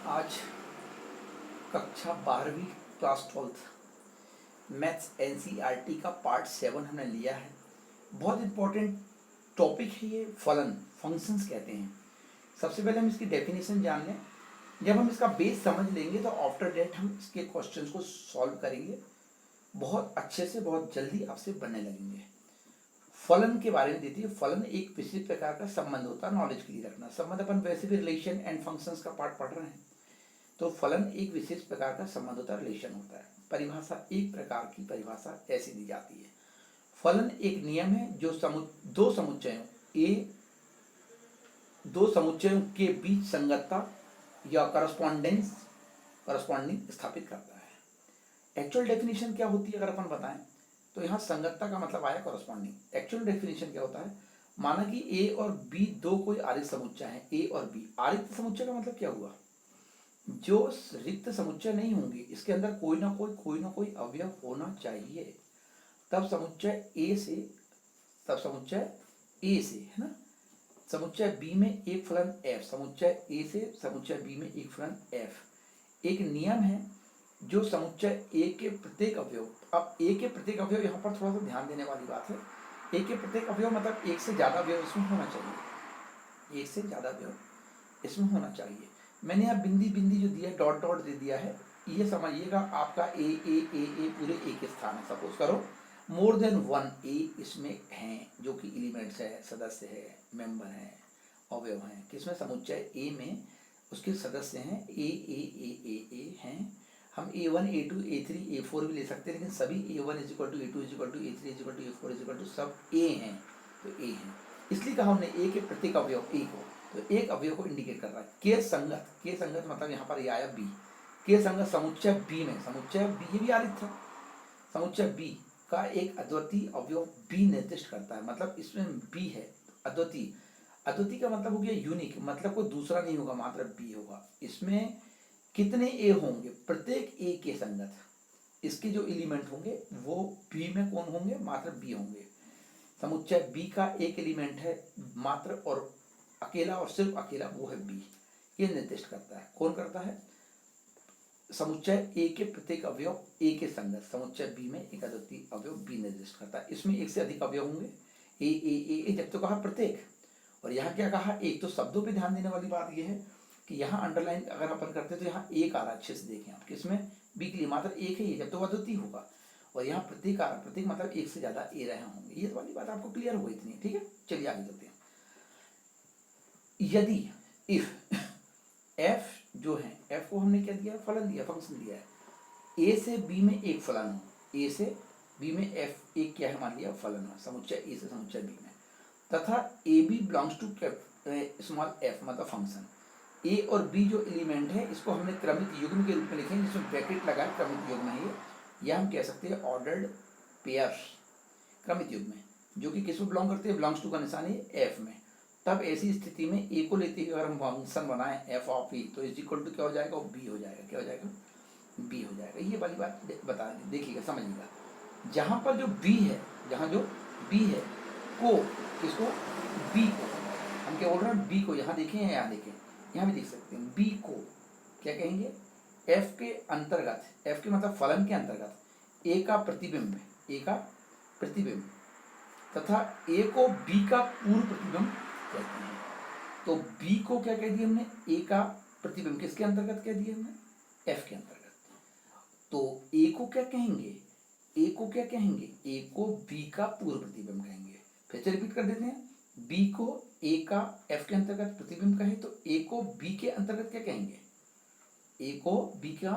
आज कक्षा 12वीं क्लास 12th मैथ्स एनसीईआरटी का पार्ट 7 हमने लिया है। बहुत इम्पोर्टेंट टॉपिक है ये। फलन फंक्शंस कहते हैं। सबसे पहले हम इसकी डेफिनेशन जान लें। जब हम इसका बेस समझ लेंगे तो आफ्टर डेट हम इसके क्वेश्चंस को सॉल्व करेंगे, बहुत अच्छे से, बहुत जल्दी आपसे बनने लगेंगे। फलन के बारे में देती है। फलन एक विशेष प्रकार का संबंध होता है। नॉलेज के लिए रखना संबंध, अपन वैसे भी रिलेशन एंड फंक्शंस का पार्ट पढ़ रहे हैं। तो फलन एक विशेष प्रकार का संबंध होता है, रिलेशन होता है। परिभाषा, एक प्रकार की परिभाषा ऐसी दी जाती है। फलन एक नियम है जो दो समुच्चयों के बीच संगतता या करस्पॉन्डिंग स्थापित करता है। एक्चुअल डेफिनेशन क्या होती है अगर अपन बताएं तो यहाँ संगतता का मतलब आया करस्पॉन्डिंग। एक्चुअल डेफिनेशन क्या होता है, माना कि ए और बी दो कोई आरित समुच्चय है। ए और बी आरित समुच्चय का मतलब क्या हुआ, जो रिक्त समुच्चय नहीं होंगे, इसके अंदर कोई ना कोई अवयव होना चाहिए, तब समुच्चय ए से है ना। समुच्चय बी में एक फलन एफ, समुच्चय ए से समुच्चय बी में एक फलन एफ। एक नियम है जो समुच्चय ए के प्रत्येक अवयव, अब ए के प्रत्येक अवयव यहाँ पर थोड़ा सा ध्यान देने वाली बात है। ए के प्रत्येक अवयव मतलब एक से ज्यादा अवयव इसमें होना चाहिए, एक से ज्यादा अवयव इसमें होना चाहिए। मैंने यहाँ बिंदी बिंदी जो दिया, डॉट डॉट दे दिया है, ये समझिएगा आपका ए ए ए ए पूरे ए के स्थान है। सपोज करो मोर देन वन ए इसमें हैं, जो कि एलिमेंट्स है, सदस्य है, मेंबर है, अवयव हैं। किसमें, समुच्चय ए में उसके सदस्य हैं ए ए ए ए ए हैं। हम A1 A2 A3 A4 भी ले सकते हैं, लेकिन सभी A1 = A2 = A3 = A4 सब A हैं, तो A हैं। इसलिए कहा हमने ए के प्रत्येक अवयव ए को, तो एक अवयव को इंडिकेट कर रहा है। के संगत मतलब यहाँ पर ये आया बी। के संगत समुच्चय बी में, समुच्चय बी ये भी आरित था, समुच्चय बी का एक अद्वितीय अवयव बी निर्दिष्ट करता है। मतलब इसमें बी है, अद्वितीय। अद्वितीय का मतलब हो गया यूनिक, मतलब कोई दूसरा नहीं होगा, मात्र बी होगा। इसमें कितने ए होंगे, प्रत्येक ए के संगत इसके जो एलिमेंट होंगे वो बी में कौन होंगे, मात्र बी होंगे। समुच्चय बी का एक एलिमेंट है मात्र और अकेला, और सिर्फ अकेला, वो है बी। ये निर्दिष्ट करता है, कौन करता है, समुच्चय ए के प्रत्येक अवयव ए के संगत समुच्चय बी में एक अद्वितीय अवयव बी निर्दिष्ट करता है। इसमें एक से अधिक अवयव होंगे, ए ए ए ए जब तो कहा प्रत्येक, और यहाँ क्या कहा एक। तो शब्दों पे ध्यान देने वाली बात यह है कि यहाँ अंडरलाइन अगर अपन करते हैं तो यहाँ एक आ रहा, अच्छे से देखें आप, किसमें, बी के लिए मात्र एक है ये, जब तो अद्वितीय होगा। और यहाँ प्रत्येक आ रहा, प्रत्येक मतलब एक से ज्यादा ए रहे होंगे। ये वाली बात आपको क्लियर हो इतनी, ठीक है। चलिए आगे चलते हैं। यदि इफ एफ जो है, एफ को हमने क्या दिया, फलन दिया, फंक्शन दिया है। ए से बी में एक फलन हो, ए से बी में एफ एक क्या है मान लिया, फलन हो, समुच्चय ए से समुच्चय बी में, तथा A B belongs to small F मतलब फंक्शन। ए और बी जो एलिमेंट है इसको हमने क्रमिक युग्म के रूप में लिखे, जिसमें ब्रैकेट लगा क्रमिक युग्म है ये, या हम कह सकते हैं ऑर्डर्ड पेयर्स। क्रमिक युग्म में जो कि किस में बिलोंग करते हैं, बिलोंग्स टू का निशान है एफ में। तब ऐसी स्थिति में ए को लेते हुए अगर हम फंक्शन बनाएं एफ ऑफ ई, तो इज इक्वल टू क्या हो जाएगा, बी हो जाएगा। क्या हो जाएगा, बी हो जाएगा। ये वाली बात बता देखिएगा, समझिएगा। जहां पर जो बी है, जहां जो बी है को, किसको, बी को हम क्या बोल रहे हैं, बी को। यहाँ देखें या यहाँ देखें, यहाँ भी देख सकते हैं। बी को क्या कहेंगे, एफ के अंतर्गत, एफ के मतलब फलन के अंतर्गत ए का प्रतिबिंब, ए का प्रतिबिंब, तथा ए को बी का पूर्व प्रतिबिंब कहते हैं। तो बी को क्या कह दिया हमने, ए का प्रतिबिंब, किसके अंतर्गत कह दिया हमने, एफ के अंतर्गत। तो ए को क्या कहेंगे, ए को क्या कहेंगे, ए को बी का पूर्व प्रतिबिंब कहेंगे। फिर से रिपीट कर देते हैं, बी को ए का एफ के अंतर्गत प्रतिबिंब कहे तो ए को बी के अंतर्गत क्या कहेंगे, ए को बी का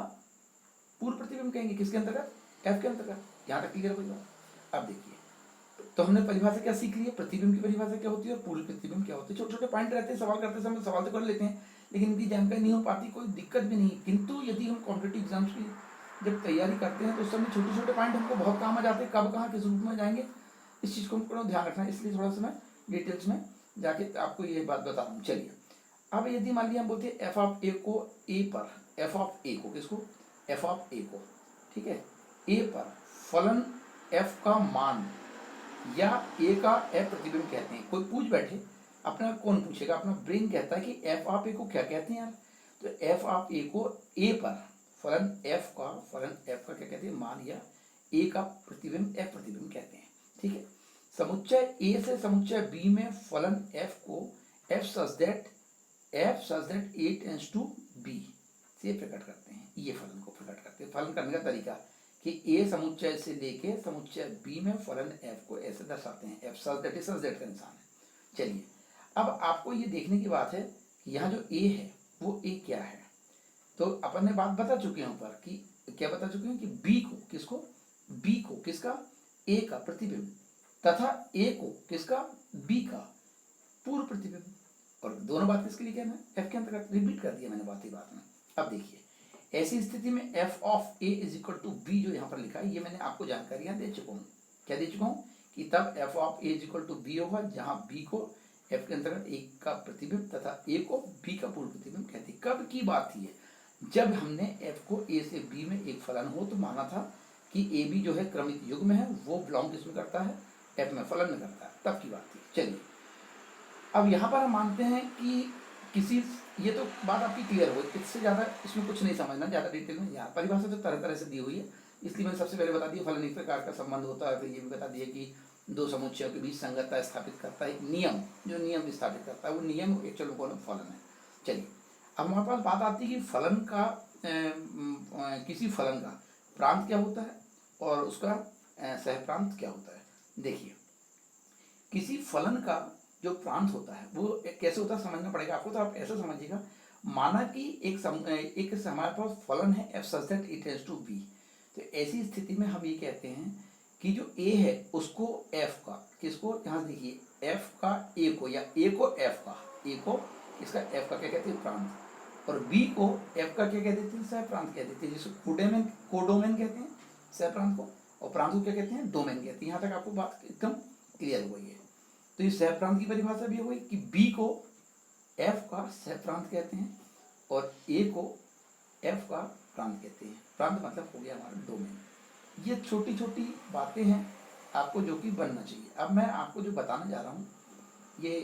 पूर्व प्रतिबिंब कहेंगे, किसके अंतर्गत, एफ के अंतर्गत। यहाँ तक क्लियर होगा। अब देखिए, तो हमने परिभाषा क्या सीख ली है, प्रतिबिंब की परिभाषा क्या होती है और पूर्व प्रतिबिंब क्या होती है। छोटे छोटे पॉइंट रहते हैं, सवाल करते समय सवाल तो कर लेते हैं, लेकिन इनकी जानकारी नहीं हो पाती, कोई दिक्कत भी नहीं। किंतु यदि हम कॉम्पिटिटिव एग्जाम्स की जब तैयारी करते हैं तो उस समय छोटे छोटे पॉइंट हमको बहुत काम आ जाते हैं, कब कहाँ किस रूप में जाएंगे, इस चीज़ को हमको ध्यान रखना है। इसलिए थोड़ा सा मैं डिटेल्स में जाके आपको ये बात बता रहा हूँ। चलिए, अब यदि मान लिया हम बोलते हैं एफ ऑफ ए को ए पर, एफ ऑफ ए को, किसको, एफ ऑफ ए को, ठीक है, ए पर फलन एफ का मान या ए का एफ प्रतिबिंब कहते हैं। कोई पूछ बैठे, अपना कौन पूछेगा, अपना ब्रेन कहता है कि एफ ऑफ ए को क्या कहते हैं यार। तो एफ ऑफ ए को ए पर फलन एफ का क्या कहते हैं, मान, या ए का प्रतिबिंब एफ प्रतिबिंब कहते हैं। ठीक है, समुच्चय ए से समुच्चय बी में फलन एफ को F such that A tends to B से प्रकट करते हैं। ये फलन को प्रकट करते हैं। फलन करने का तरीका कि ए समुच्चय से लेके समुच्चय बी में फलन एफ को ऐसे दर्शाते हैं। एफ सच दैट का निशान है। चलिए, अब आपको ये देखने की बात है कि यहाँ जो ए है वो ए क्या है। तो अपन ने बात बता चुके हैं ऊपर कि क्या बता चुके हैं कि बी को किसको, बी को किसका, ए का प्रतिबिंब, तथा ए को किसका, बी का पूर्व प्रतिबिंब। और दोनों बात किसके लिए कहना है, एफ के अंतर्गत। रिपीट कर दिया मैंने बात ही बात में। अब देखिए, ऐसी स्थिति में F of A is equal to B जो यहाँ पर लिखा है, ये मैंने आपको जानकारियां दे चुका हूँ। क्या दे चुका हूँ कि तब F of A is equal to B होगा, जहाँ बी को एफ के अंतर्गत ए का प्रतिबिंब तथा ए को बी का पूर्व प्रतिबिंब कहते हैं। कब की बात थी, जब हमने एफ को ए से बी में एक फलन हो तो माना था कि ए बी जो है क्रमिक युग्म है, वो बिलोंग किसमें करता है, एफ में, फलन में करता है, तब की बात थी। चलिए, अब यहाँ पर हम मानते हैं कि किसी, ये तो बात आपकी क्लियर हो, इससे ज़्यादा इसमें कुछ नहीं समझना ज़्यादा डिटेल में। यहाँ परिभाषा तो तरह तरह से दी हुई है, इसलिए मैंने सबसे पहले बता दिया फलन एक प्रकार का संबंध होता है। फिर ये भी बता दिया कि दो समुच्चयों के बीच संगतता स्थापित करता है, एक नियम, जो नियम स्थापित करता है वो नियम एक्चुअल में फलन है। चलिए, अब हमारे पास बात आती है कि फलन का किसी फलन का प्रांत क्या होता है और उसका सहप्रांत क्या होता है। देखिए, किसी फलन का जो प्रांत होता है वो कैसे होता है समझना पड़ेगा आपको। तो आप ऐसा समझिएगा, माना कि एक हमारे पास फलन है F such that it tends to B. तो ऐसी स्थिति में हम ये कहते हैं कि जो ए है उसको एफ का, किसको, यहाँ देखिए एफ का ए को, या ए को एफ का, ए को इसका एफ का क्या कहते हैं, प्रांत, और बी को एफ का क्या कह देते हैं, सह प्रांत कह देते हैं, जिसको कोडोमेन कहते हैं सह प्रांत को, और प्रांत को क्या कहते हैं, डोमेन कहते हैं। यहाँ तक आपको बात एकदम क्लियर हो गई है। तो इस सह प्रांत की परिभाषा भी हो गई कि बी को एफ का सह प्रांत कहते हैं और ए को एफ का प्रांत कहते हैं। प्रांत मतलब हो गया हमारा डोमेन। ये छोटी छोटी बातें हैं आपको जो कि बनना चाहिए। अब मैं आपको जो बताने जा रहा हूँ ये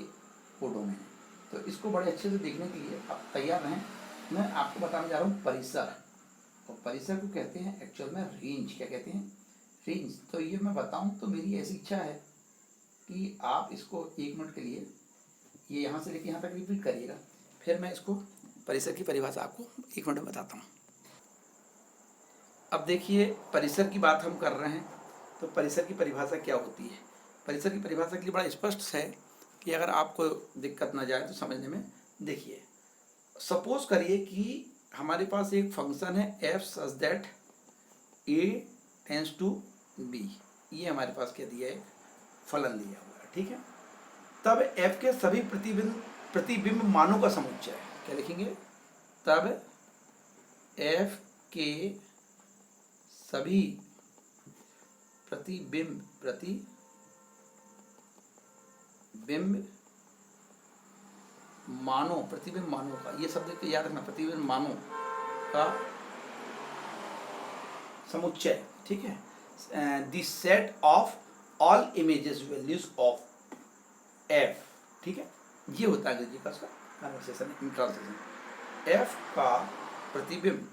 कोडोमेन है, तो इसको बड़े अच्छे से देखने के लिए आप तैयार रहें। मैं आपको बताने जा रहा हूँ परिसर, और परिसर को कहते हैं एक्चुअल में रेंज। क्या कहते हैं, रेंज। तो ये मैं बताऊँ तो मेरी ऐसी इच्छा है कि आप इसको 1 मिनट के लिए ये यहाँ से लेके यहाँ तक रिपीट करिएगा, फिर मैं इसको परिसर की परिभाषा आपको 1 मिनट में बताता हूँ। अब देखिए, परिसर की बात हम कर रहे हैं, तो परिसर की परिभाषा क्या होती है। परिसर की परिभाषा के लिए बड़ा स्पष्ट है कि अगर आपको दिक्कत ना जाए तो समझने में। देखिए, सपोज करिए कि हमारे पास एक फंक्शन है F such that A tends to B. ये हमारे पास क्या दिया है, फलन दिया हुआ है। ठीक है, तब एफ के सभी प्रतिबिंब मानों का समुच्चय, क्या लिखेंगे, तब एफ के सभी प्रतिबिंब मानों का, ये शब्द को याद रखना, प्रतिबिंब मानों का समुच्चय। ठीक है, the set of all images values of F. ठीक है, ये होता है अंग्रेजी का उसका कन्वर्सेशन, ट्रांसलेशन। एफ का प्रतिबिंब,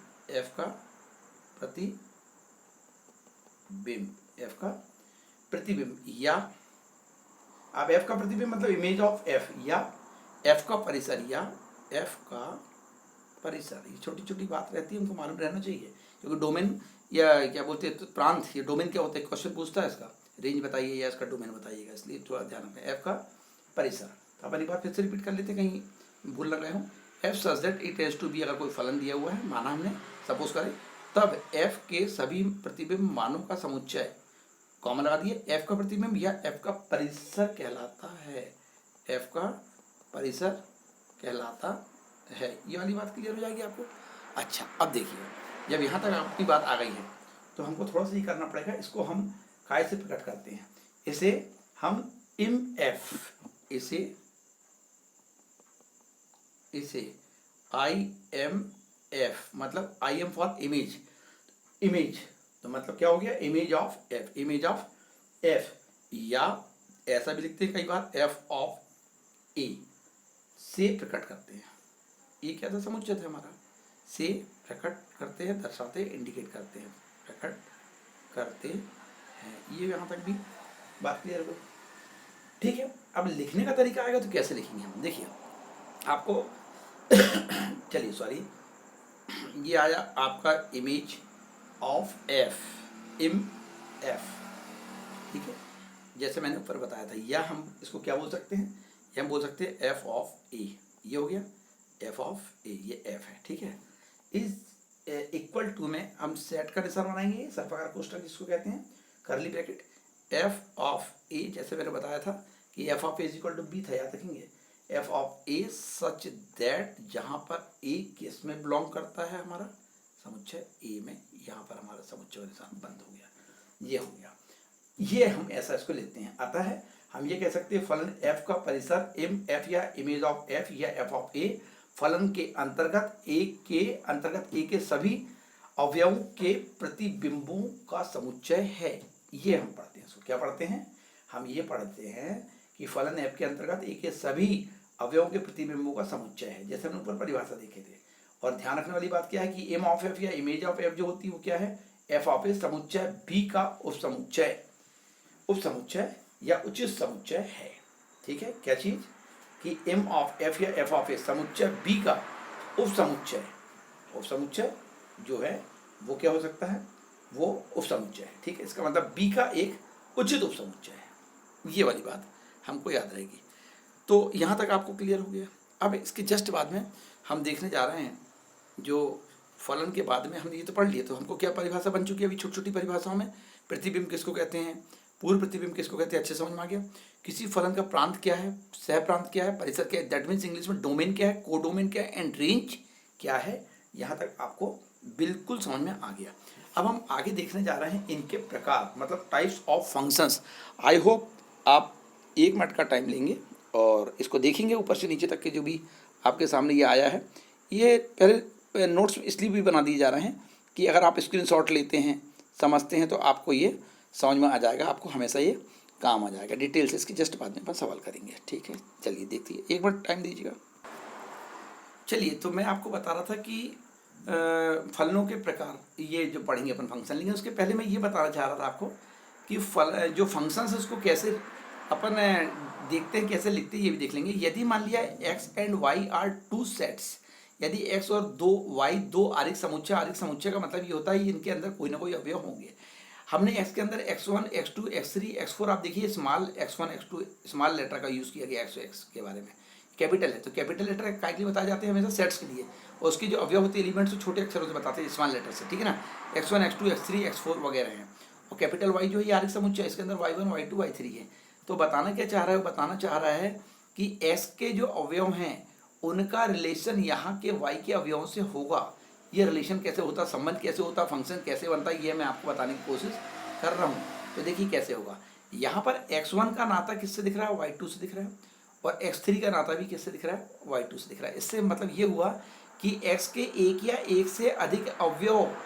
या अब एफ का प्रतिबिंब मतलब इमेज ऑफ एफ, या एफ का परिसर, या एफ का परिसर। ये छोटी छोटी बात रहती है, उनको मालूम रहना चाहिए, क्योंकि डोमेन या क्या बोलते हैं, तो प्रांत, ये डोमेन क्या होता है, क्वेश्चन पूछता है इसका, रेंज बताइए या इसका डोमेन बताइएगा, इसलिए थोड़ा ध्यान रखें। एफ का परिसर, तो अपनी बात फिर से रिपीट कर लेते, कहीं भूल लग रहे हो। F such that it tends to B, अगर कोई फलन दिया हुआ है, माना हमने, सपोज करें, तब एफ के सभी प्रतिबिंब मानों का समुच्चय, कॉमन लगा दिए, एफ का प्रतिबिंब या एफ का परिसर कहलाता है। एफ का परिसर कहलाता है। ये वाली बात क्लियर हो जाएगी आपको। अच्छा, अब देखिए, जब यहाँ तक आपकी बात आ गई है तो हमको थोड़ा सा ये करना पड़ेगा, इसको हम काय से प्रकट करते हैं। इसे हम इम एफ, इसे आई एम एफ, मतलब आई एम फॉर इमेज, तो मतलब क्या हो गया, इमेज ऑफ एफ, या ऐसा भी लिखते हैं कई बार, एफ ऑफ ए से प्रकट करते हैं। ये क्या था, समुच्चय था हमारा। से प्रकट करते हैं, दर्शाते हैं, इंडिकेट करते हैं, प्रकट करते हैं। ये यहाँ तक भी बात क्लियर हो गई, ठीक है। अब लिखने का तरीका आएगा तो कैसे लिखेंगे हम, देखिए आपको चलिए सॉरी, ये आया आपका इमेज ऑफ एफ, इम एफ, ठीक है। जैसे मैंने ऊपर बताया था, या हम इसको क्या बोल सकते हैं, या हम बोल सकते हैं एफ ऑफ ए, ये हो गया एफ ऑफ ए, ये एफ है, ठीक है। इज इक्वल टू में हम सेट का निशान बनाएंगे, सर्पाकार कोष्ठक जिसको कहते हैं, करली ब्रैकेट, एफ ऑफ ए, जैसे मैंने बताया था कि F of A is equal to B था, याद रखेंगे, F of A such that जहां पर ए किस में बिलोंग करता है, हमारा समुच्चय ए में, यहाँ पर हमारा समुच्चय का निशान बंद हो गया, ये हो गया। ये हम ऐसा इसको लेते हैं, आता है हम ये कह सकते हैं फलन एफ का परिसर इम एफ या इमेज ऑफ एफ या एफ ऑफ ए फलन के अंतर्गत ए के सभी अवयवों के प्रतिबिंबों का समुच्चय है। ये हम पढ़ते हैं, इसको क्या पढ़ते हैं, हम ये पढ़ते हैं कि फलन एफ के अंतर्गत ए के सभी अवयवों के प्रतिबिंबों का समुच्चय है, जैसे हमने ऊपर परिभाषा देखे थे। और ध्यान रखने वाली बात क्या है कि एम ऑफ एफ या इमेज ऑफ एफ जो होती है वो क्या है, एफ ऑफ ए समुच्चय बी का उपसमुच्चय या उचित समुच्चय है, ठीक है। क्या चीज कि एम ऑफ एफ या एफ ऑफ ए समुच्चय बी का उपसमुच्चय जो है वो क्या हो सकता है, वो उपसमुच्चय है, ठीक है। इसका मतलब बी का एक उचित उपसमुच्चय है, ये वाली बात हमको याद रहेगी। तो यहाँ तक आपको क्लियर हो गया। अब इसके जस्ट बाद में हम देखने जा रहे हैं, जो फलन के बाद में हमने ये तो पढ़ लिया, तो हमको क्या परिभाषा बन चुकी है अभी छोटी छोटी परिभाषाओं में, प्रतिबिंब किसको कहते हैं, पूर्व प्रतिबिंब किसको कहते हैं, अच्छे समझ में आ गया। किसी फलन का प्रांत क्या है, सह प्रांत क्या है, परिसर क्या है, दैट मीन्स इंग्लिश में डोमेन क्या है, कोडोमेन क्या है, एंड रेंज क्या है, यहाँ तक आपको बिल्कुल समझ में आ गया। अब हम आगे देखने जा रहे हैं इनके प्रकार, मतलब types of functions. I hope आप 1 मिनट का टाइम लेंगे और इसको देखेंगे ऊपर से नीचे तक के जो भी आपके सामने ये आया है। ये पहले नोट्स इसलिए भी बना दिए जा रहे हैं कि अगर आप स्क्रीनशॉट लेते हैं, समझते हैं, तो आपको ये समझ में आ जाएगा, आपको हमेशा ये काम आ जाएगा। डिटेल से इसकी जस्ट बाद में अपन सवाल करेंगे, ठीक है। चलिए देखिए, 1 मिनट टाइम दीजिएगा। चलिए, तो मैं आपको बता रहा था कि फलनों के प्रकार ये जो पढ़ेंगे अपन फंक्शन, लेकिन उसके पहले मैं ये बताना चाह रहा था आपको कि जो फंक्शंस है उसको कैसे अपन देखते हैं, कैसे लिखते हैं, ये भी देख लेंगे। यदि मान लिया X and Y are 2 sets, यदि एक्स और 2 वाई 2 आरिक समुच्चय का मतलब ये होता है इनके अंदर कोई ना कोई अवयव होंगे। हमने एक्स के अंदर x1 x2 x3 x4, आप देखिए small x1 x2 small letter का यूज़ किया गया, x के बारे में कैपिटल है तो कैपिटल लेटर काय के लिए बताए जाते हैं, हमेशा सेट्स के लिए, और उसकी जो अवयव होते हैं एलिमेंट्स तो छोटे अक्षरों से बताते हैं, स्मॉल लेटर से, ठीक है ना। x1 x2 x3 x4 वगैरह हैं। और कैपिटल वाई जो है ये आरिक समुच्चय, इसके अंदर y1 y2 y3 है। तो बताना क्या चाह रहा है, वो बताना चाह रहा है कि s के जो अवयव हैं उनका रिलेशन यहाँ के y के अवयवों से होगा। ये रिलेशन कैसे होता, संबंध कैसे होता, फंक्शन कैसे बनता है, ये मैं आपको बताने की कोशिश कर रहा हूँ। तो देखिए कैसे होगा। यहाँ पर x1 का नाता किससे दिख रहा है, y2 से दिख रहा है, और x3 का नाता भी किससे दिख रहा है, y2 से दिख रहा है। इससे मतलब ये हुआ कि x के एक या एक से अधिक अवयव,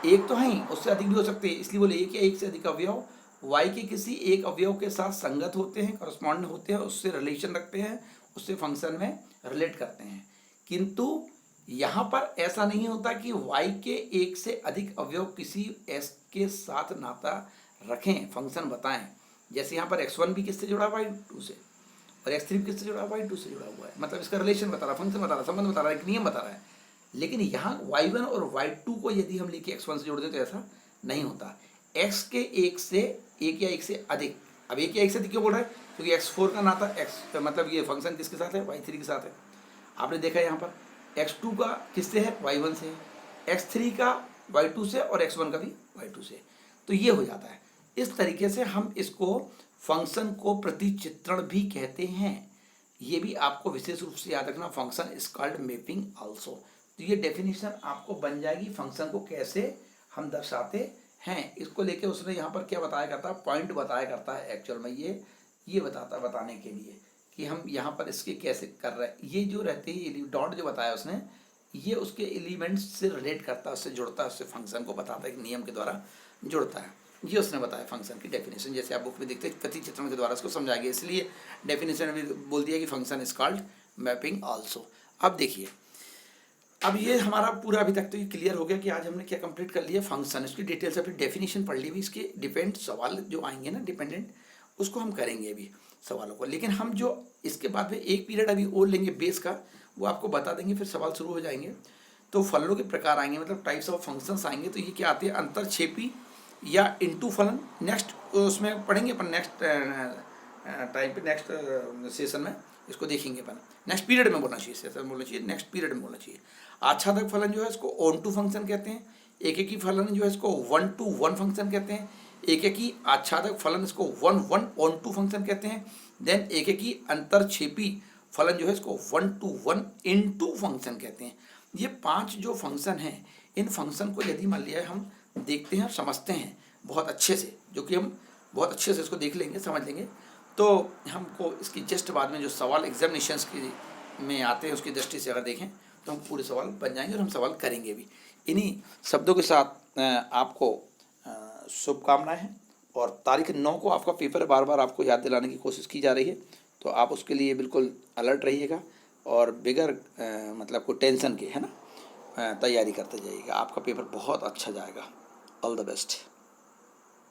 एक तो हैं, उससे अधिक भी हो सकते हैं, इसलिए बोले एक या एक से अधिक अवयव y के किसी एक अवयव के साथ संगत होते हैं, करस्पॉन्ड होते हैं, उससे रिलेशन रखते हैं, उससे फंक्शन में रिलेट करते हैं। किंतु यहाँ पर ऐसा नहीं होता कि y के एक से अधिक अवयव किसी s के साथ नाता रखें, फंक्शन बताएं। जैसे यहाँ पर x1 भी किससे जुड़ा हुआ है, y2 से, और x3 भी किससे जुड़ा हुआ है, y2 से जुड़ा हुआ है, मतलब इसका रिलेशन बता रहा है, फंक्शन बता रहा है, संबंध बता रहा है, एक नियम बता रहा है। लेकिन यहाँ y1 और y2 को यदि हम लेके x1 से जोड़ दें तो ऐसा नहीं होता। x के एक या एक से अधिक, अब एक या एक से अधिक क्यों बोल रहा है, क्योंकि x4 का नाता x मतलब ये फंक्शन किसके साथ है, y3 के साथ है। आपने देखा यहाँ पर x2 का किससे है, y1 से है, x3 का y2 से, और x1 का भी y2 से। तो ये हो जाता है। इस तरीके से हम इसको फंक्शन को प्रतिचित्रण भी कहते हैं। ये भी आपको विशेष रूप से याद रखना, function is called mapping also. तो ये डेफिनेशन आपको बन जाएगी, फंक्शन को कैसे हम दर्शाते हैं। इसको लेके उसने यहाँ पर क्या बताया करता है, पॉइंट बताया करता है एक्चुअल में, ये बताने के लिए कि हम यहाँ पर इसके कैसे कर रहे हैं। ये जो रहते हैं डॉट जो बताया उसने, ये उसके एलिमेंट्स से रिलेट करता है, उससे जुड़ता है, उससे फंक्शन को बताता है, एक नियम के द्वारा जुड़ता है। ये उसने बताया फंक्शन की डेफिनेशन, जैसे आप बुक में देखते हैं कथी चित्रण के द्वारा इसको समझाया गया, इसलिए डेफिनेशन में बोल दिया कि function is called mapping also. अब देखिए, अब ये हमारा पूरा अभी तक तो ये क्लियर हो गया कि आज हमने क्या कंप्लीट कर लिया, फंक्शन, इसकी डिटेल से फिर डेफिनेशन पढ़ ली, इसके डिपेंड सवाल जो आएंगे ना डिपेंडेंट, उसको हम करेंगे अभी सवालों को। लेकिन हम जो इसके बाद में एक पीरियड अभी और लेंगे बेस का, वो आपको बता देंगे, फिर सवाल शुरू हो जाएंगे। तो फलनों के प्रकार आएंगे, मतलब टाइप्स ऑफ फंक्शंस आएंगे। तो ये क्या आते हैं, अंतरक्षेपी या इनटू फलन, नेक्स्ट उसमें पढ़ेंगे अपन, नेक्स्ट टाइम पे, नेक्स्ट सेशन में इसको देखेंगे अपन। नेक्स्ट पीरियड में बोलना चाहिए, सेशन बोलना चाहिए, नेक्स्ट पीरियड में बोलना चाहिए। आच्छादक फलन जो है इसको ऑन टू फंक्शन कहते हैं। एक एक ही फलन जो है इसको वन टू वन फंक्शन कहते हैं। एक एक ही आच्छादक फलन इसको one one onto function कहते हैं। देन एक एक ही अंतरक्षेपी फलन जो है इसको one to one into function कहते हैं। ये 5 जो फंक्शन हैं, इन फंक्शन को यदि मान लिया हम देखते हैं और समझते हैं बहुत अच्छे से, जो कि हम बहुत अच्छे से इसको देख लेंगे, समझ लेंगे, तो हमको इसकी जस्ट बाद में जो सवाल एग्जामिनेशंस की में आते हैं उसकी दृष्टि से अगर देखें तो हम पूरे सवाल बन जाएंगे और हम सवाल करेंगे भी। इन्हीं शब्दों के साथ आपको शुभकामनाएं हैं। और तारीख 9 को आपका पेपर है, बार बार आपको याद दिलाने की कोशिश की जा रही है, तो आप उसके लिए बिल्कुल अलर्ट रहिएगा और बिगर मतलब कोई टेंशन के, है ना, तैयारी करते जाइएगा। आपका पेपर बहुत अच्छा जाएगा। All the best.